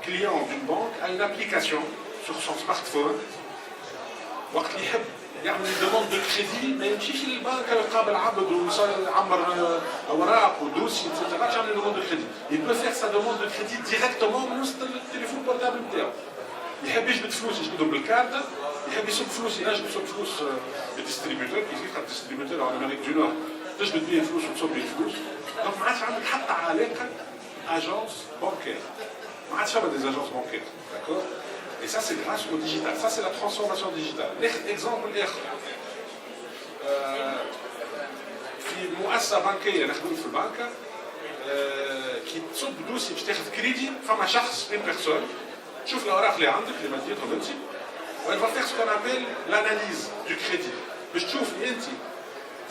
client d'une banque a une application sur son smartphone. وقت اللي يحب يعمل demande de crédit ما يمشيش للبنك يقابل عبد ويعمر اوراق ودوسي etc. باش يعمل demande de crédit. Il peut faire sa demande de crédit directement من وسط التليفون بورتابل نتاعو. يحب يجبد فلوس يجبدهم بالكارت، يحب يصب فلوس ينجم يصب فلوس بالديستريبيوتور كيف خاطر الديستريبيوتور على امريك دو نور تجبد بيه فلوس وتصب بيه فلوس. دونك ما عادش عندك حتى علاقه اجونس بانكير. ما عادش فما des agences bancaires. D'accord. Et ça, c'est grâce au digital. Ça, c'est la transformation digitale. Exemple, في مؤسسة بنكية نخدم في البنكة كي تصب دوسي باش تاخذ كريدي فما شخص une personne تشوف الأوراق اللي عندك اللي مديتهم أنت و elle va faire ce qu'on appelle l'analyse du crédit باش تشوف أنت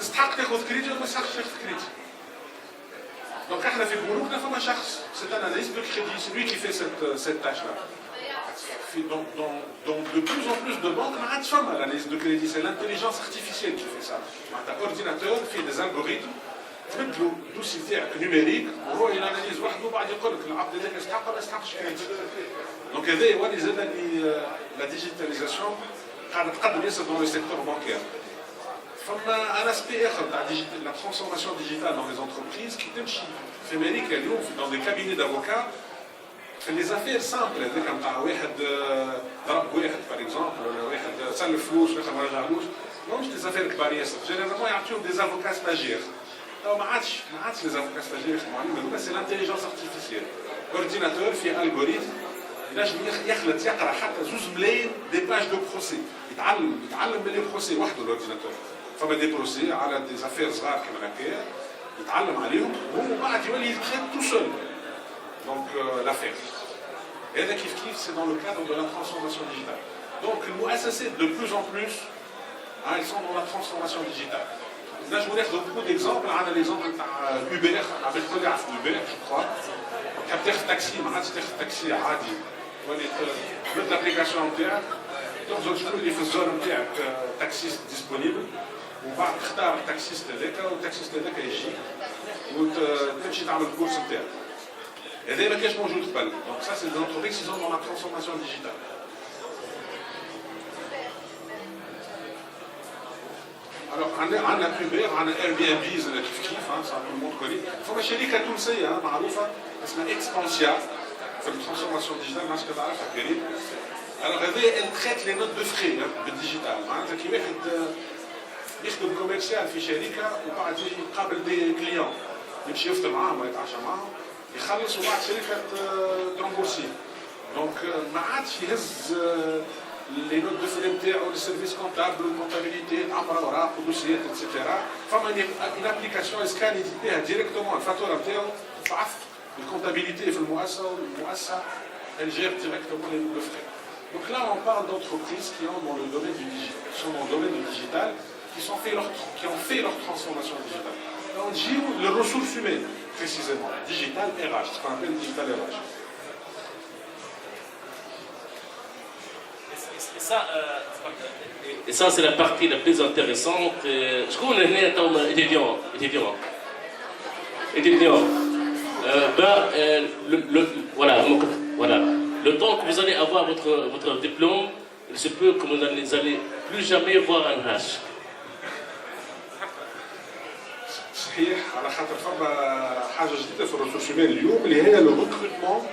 تستحق تاخذ كريدي ولا ما تستحقش تاخذ كريدي. Donc احنا في بنوكنا فما شخص c'est un analyste de crédit, c'est lui qui fait cette tâche-là. Donc de plus en plus de banques, l'analyse de crédit, c'est l'intelligence artificielle qui fait ça. L'ordinateur fait des algorithmes, تبدلوا دوسي تاعك نيميريك وهو ياناليز وحده وبعد يقول لك العبد هذاك يستحق ولا ما يستحقش كريدي. دونك هذا يولي زاد لا ديجيتاليزاسيون قاعده تقدم ياسر dans le secteur bancaire. فما ان اسبي اخر تاع لا ترانسفورماسيون ديجيتال dans les entreprises كي تمشي في امريكا اليوم dans des cabinets d'avocats في لي زافير سامبل هذاك نتاع واحد ضرب واحد باغ اكزومبل ولا واحد سلف فلوس والاخر ما رجعلوش ماهمش لي زافير كبار ياسر جينيرالمون يعطيهم دي افوكا ستاجير. ما عادش لي افوكا ستاجير يخدموا عليهم بس سي لانتيليجونس ارتيفيسيال. اورديناتور فيه الغوريثم ينجم يخلط يقرا حتى 2 ملايين دي باج دو بروسي يتعلم من لي بروسي وحده الاورديناتور. فما دي بروسي على دي زافير صغار كيما هكايا يتعلم عليهم ومن بعد يولي يتريت تو سول. Donc l'affaire. Et là, c'est dans le cadre de la transformation digitale. Donc, le MOASSC, de plus en plus, ils sont dans la transformation digitale. Là, je vous laisse beaucoup d'exemples. On a l'exemple d'Uber, avec le gars Uber, je crois. Tu as un taxi, tu as un taxi عادي. Tu as l'application entière. Tu as les faiseurs entières, taxiste disponible. وبعد تختار التاكسيست هذاك والتاكسيست هذاك يجي وتمشي تعمل الكورس نتاعك. Et dès que je mange au total. Donc ça, c'est des entreprises qui sont dans la transformation digitale. Alors, on a Uber, on a Airbnb, ça tout le monde connaît. Il faut que je dise que tout le monde معروفة اسمها Expansia في الترانسفورماسيون ديجيتال ماسك تعرفها كريم. Alors elle traite les notes de frais بالديجيتال. معناتها كي واحد يخدم كوميرسيال في شركة وبعد يقابل دي كليون يمشي يفطر معاهم ولا يتعشى معاهم. يخلص وبعد شركه ترامبورسي. دونك ما عادش يهز لي نوت دو فري نتاعو للسيرفيس كونتابل والكونتابيليتي تعمر اوراق ودوسيات اتسيتيرا. فما اون ابليكاسيون اسكان يدي بها ديريكتومون الفاتوره نتاعو تبعث الكونتابيليتي في المؤسسه والمؤسسه elle gère directement les notes de frais. Donc là on parle d'entreprises qui ont dans le domaine du digital, qui sont dans le domaine du digital, qui ont fait leur transformation digitale. Là on dit les ressources humaines. Précisément, digital RH, ce qu'on appelle digital RH. Et ça, c'est la partie la plus intéressante. Je connais les étudiants. Voilà. Le temps que vous allez avoir votre diplôme, il se peut que vous n'allez plus jamais voir un H. صحيح على خاطر فما حاجه جديده في الريسورس هيومان اليوم اللي هي لو ريكروتمون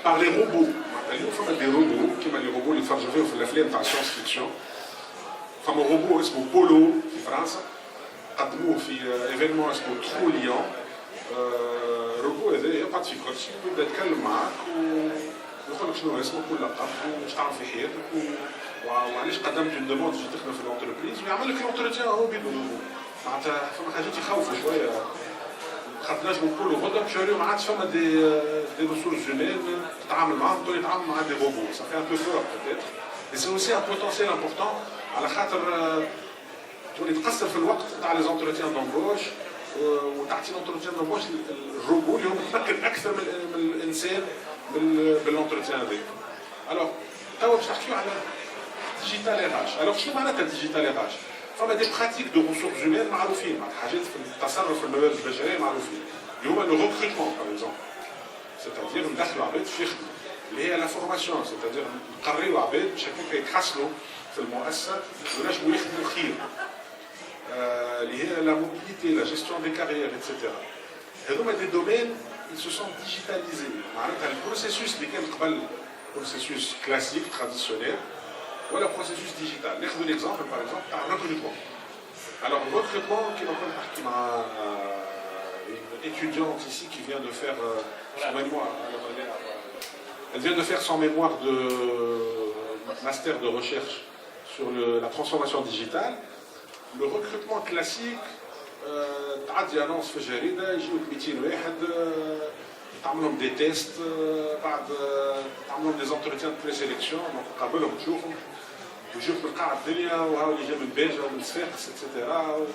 بار لي روبو. اليوم فما دي روبو كيما لي روبو اللي تفرجوا فيهم في الافلام تاع ساينس فيكسيون. فما روبو اسمه بولو في فرنسا قدموه في ايفينمون اسمه ترو ليون. روبو هذا يقعد في كرسي ويبدا يتكلم معاك ويقول لك شنو اسمك واللقب واش تعمل في حياتك وعلاش قدمت اون دوموند باش تخدم في لونتربريز ويعمل لك لونتروتيان هو بدون. معناتها فما حاجات يخوفوا شويه خاطر نجموا نقولوا غدا باش يوليو ما عادش فما دي ريسورس هيومان تتعامل معاهم تولي تتعامل مع دي روبو. سا في ان بو فور بوتيتر مي سي اوسي ان بوتونسيال امبورتون على خاطر تولي تقصر في الوقت تاع لي زونتروتيان دومبوش وتعطي لونتروتيان دومبوش الروبو اللي هو متمكن اكثر من الانسان باللونتروتيان هذاك. الوغ توا باش نحكيو على ديجيتال ار اش. الوغ شنو معناتها ديجيتال ار اش؟ فما دي براتيك دو ريسورس هيومان معروفين، حاجات في التصرف في الموارد البشريه معروفين اللي هما لو ريكروتمون باغ اكزومبل. c'est-à-dire ندخلوا عباد في يخدموا اللي هي لا فورماسيون c'est-à-dire نقريوا عباد باش هكاك يتحصلوا في المؤسسه وينجموا يخدموا خير اللي هي لا موبيليتي لا جيستيون دي كارير اتسيتيرا. هذوما دي دومين ils se sont digitalisés معناتها البروسيسوس اللي كان قبل بروسيسوس كلاسيك تراديسيونيل ولا بروسيسوس ديجيتال. ناخذ ليكزامبل باغ اكزومبل تاع الريكروتمون. Alors le recrutement qui m'a parti une étudiante ici qui vient de faire son mémoire. Elle vient de faire son mémoire de master de recherche sur la transformation digitale. Le recrutement classique, تعدي annonce في جريدة يجيوك 200 واحد تعملهم دي تيست بعد تعملهم دي زونتروتيان دو بريسيليكسيون دونك تقابلهم تشوفهم ويجوك من قاع الدنيا وهاو اللي جا من بلجيكا ومن صفاقس اتسيتيرا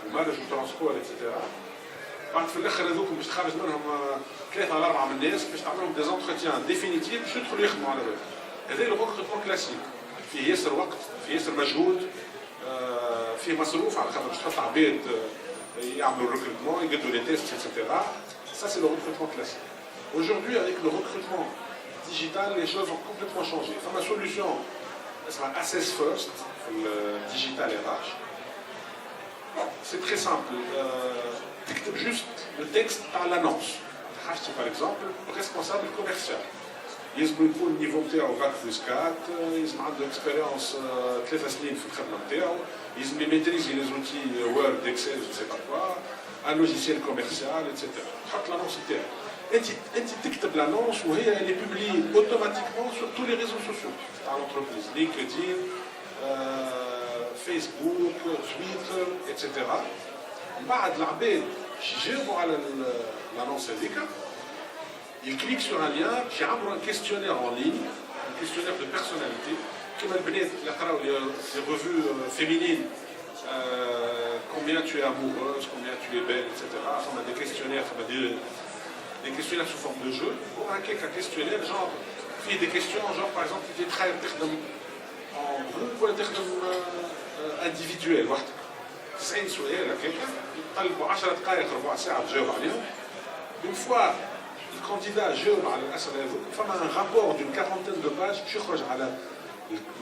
ومارج وترونسبور اتسيتيرا. بعد في الاخر هذوكم باش تخرج منهم 3 ولا 4 من الناس باش تعملهم دي زونتروتيان ديفينيتيف باش يدخلوا يخدموا على بالك. هذا لو ريكروتمون كلاسيك فيه ياسر وقت فيه ياسر مجهود فيه مصروف على خاطر باش تحط عباد يعملوا le recrutement, ils gagnent les tests, etc. Ça, c'est le recrutement classique. Aujourd'hui, avec le recrutement digital, les choses ont complètement changé. Enfin, ma solution, c'est Assess First, le digital RH. C'est très simple. Tu écris juste le texte à l'annonce. Par exemple, responsable commercial. يلزم يكون النيفو نتاعو باك بلس 4 يلزم عنده اكسبيريونس 3 سنين في الخدمه نتاعو يلزم يميتريزي لي زوتي وورد اكسل جو سي با كوا ان لوجيسيال كوميرسيال اتسيتيرا. تحط لانونس نتاعك انت تكتب لانونس وهي اللي بوبلي اوتوماتيكمون سور تو لي ريزو سوسيو تاع لونتربريز لينكدين فيسبوك تويتر اتسيتيرا. من بعد العباد يجاوبوا على لانونس هذيك il clique sur un lien qui a un questionnaire en ligne, un questionnaire de personnalité, comme les revues féminines, combien tu es amoureuse, combien tu es belle, etc. On a des questionnaires, des questionnaires sous forme de jeu. Pour un questionnaire, genre, il y a des questions, genre par exemple, tu es très en groupe ou individuel. 90 سؤال هكاك يطلبوا 10 دقائق ربع ساعه تجاوب عليهم. Une fois الكانديدا جاوب على الاسئله هذوك فما ان رابور دون 40 دو باج باش يخرج على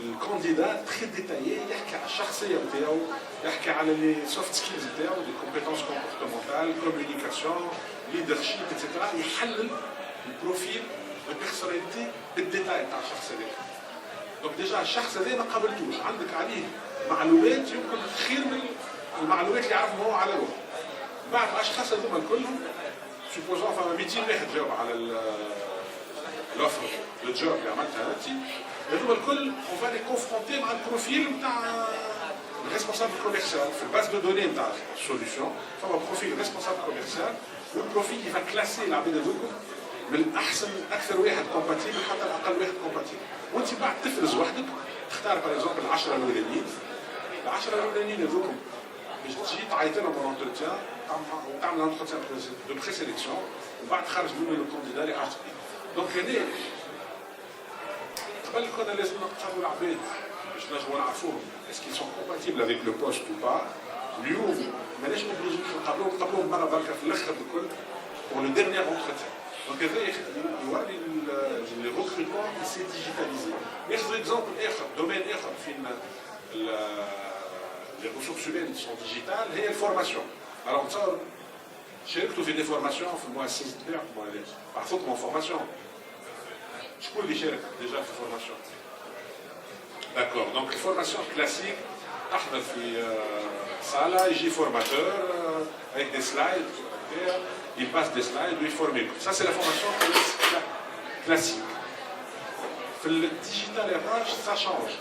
الكانديدا تري ديتايي يحكي على الشخصيه نتاعو يحكي على لي سوفت سكيلز نتاعو دي كومبيتونس كومبورتمونتال كوميونيكاسيون ليدرشيب اتسيتيرا يحلل البروفيل البيرسوناليتي بالديتاي تاع الشخص هذاك. دونك ديجا الشخص هذا ما قابلتوش عندك عليه معلومات يمكن خير من المعلومات اللي يعرفهم هو على روحه. بعد الاشخاص هذوما الكلهم supposons enfin 200 واحد جاوب على l'offre le job اللي عملتها انت هذوما الكل on va les confronter مع البروفيل نتاع الريسبونسابل كوميرسيال في الباز دو دوني نتاع السوليسيون. فما بروفيل ريسبونسابل كوميرسيال والبروفيل يفا كلاسي العباد هذوكم من احسن اكثر واحد كومباتيبل حتى الاقل واحد كومباتيبل. وانت بعد تفرز وحدك تختار باغ اكزومبل 10 الاولانيين. ال10 الاولانيين هذوكم باش تجي تعيط لهم اونتروتيان تعمل انتروتيان دو بريسيليكسيون وبعد خرج منه الكانديدا اللي عرفت بيه. دونك هنا قبل كنا لازم نقتربوا العباد باش نجموا نعرفوهم اسكي سون كومباتيبل افيك لو بوست او با. اليوم ماناش اوبليجي نقابلوهم مره بركه في الاخر الكل pour le dernier entretien. Donc هذا يوري لي ريكروتمون سي ديجيتاليزي. ناخذ اكزومبل اخر دومين اخر فين les ressources humaines sont digitales هي الفورماسيون. Alors نتصور شاركتوا في دي فورماسيون في المؤسسه تاعكم ولا بعثوكم فورماسيون. شكون اللي شارك ديجا في الفورماسيون؟ داكور دونك الفورماسيون كلاسيك تحضر في صاله يجي فورماتور avec des slides il passe des slides où il forme. Ça c'est la formation classique. في الديجيتال RH ça change.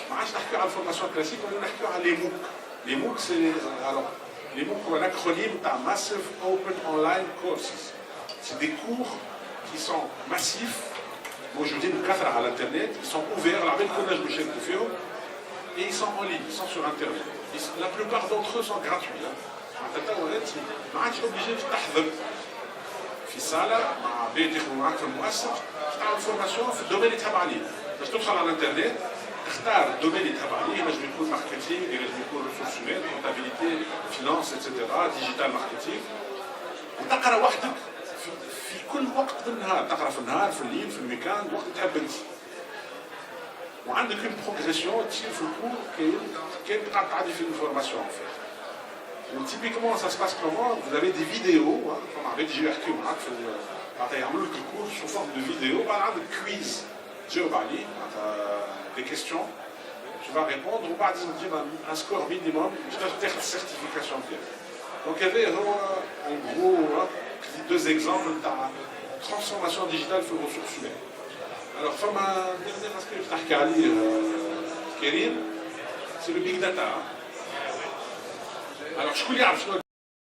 ما عادش نحكيو على الفورماسيون كلاسيك ولا نحكيو على لي موك. لي موك سي alors les MOOC هو l'acronyme تاع Massive Open Online Courses. C'est des cours qui sont massifs موجودين بكثرة على الانترنت. Ils sont ouverts العباد كلنا نجمو نشاركوا فيهم et ils sont en ligne, ils sont sur internet. La plupart d'entre eux sont gratuits. معناتها توا انت ما عادش اوبليجي تحضر في صالة مع عباد يخدموا معاك في المؤسسة تعمل فورماسيون في الدومين اللي تحب عليه. باش تدخل على الانترنت تختار الدومين اللي تحب عليه ينجم يكون ماركتينغ ينجم يكون ريسورس هيومان كونتابيليتي فينانس اتسيتيرا ديجيتال ماركتينغ وتقرا وحدك في كل وقت من النهار، تقرا في النهار في الليل في الويكاند وقت تحب انت. وعندك اون بروغريسيون تصير في الكور كاين قاعد تعدي في الانفورماسيون en fait. Typiquement, ça se passe comment? Vous avez des vidéos, comme avec JRQ, ils يعملوا لك الكور sous forme de vidéo, عندك كويز تجاوب عليه des questions, tu vas répondre وبعد لازم تجيب un score minimum باش تاخذ السيرتيفيكاسيون ديالك. Donc هذا هو en gros deux exemples de transformation digitale في الريسورس humaines. Alors فما dernier aspect اللي تحكي عليه كريم, c'est le big data. Alors شكون يعرف شنو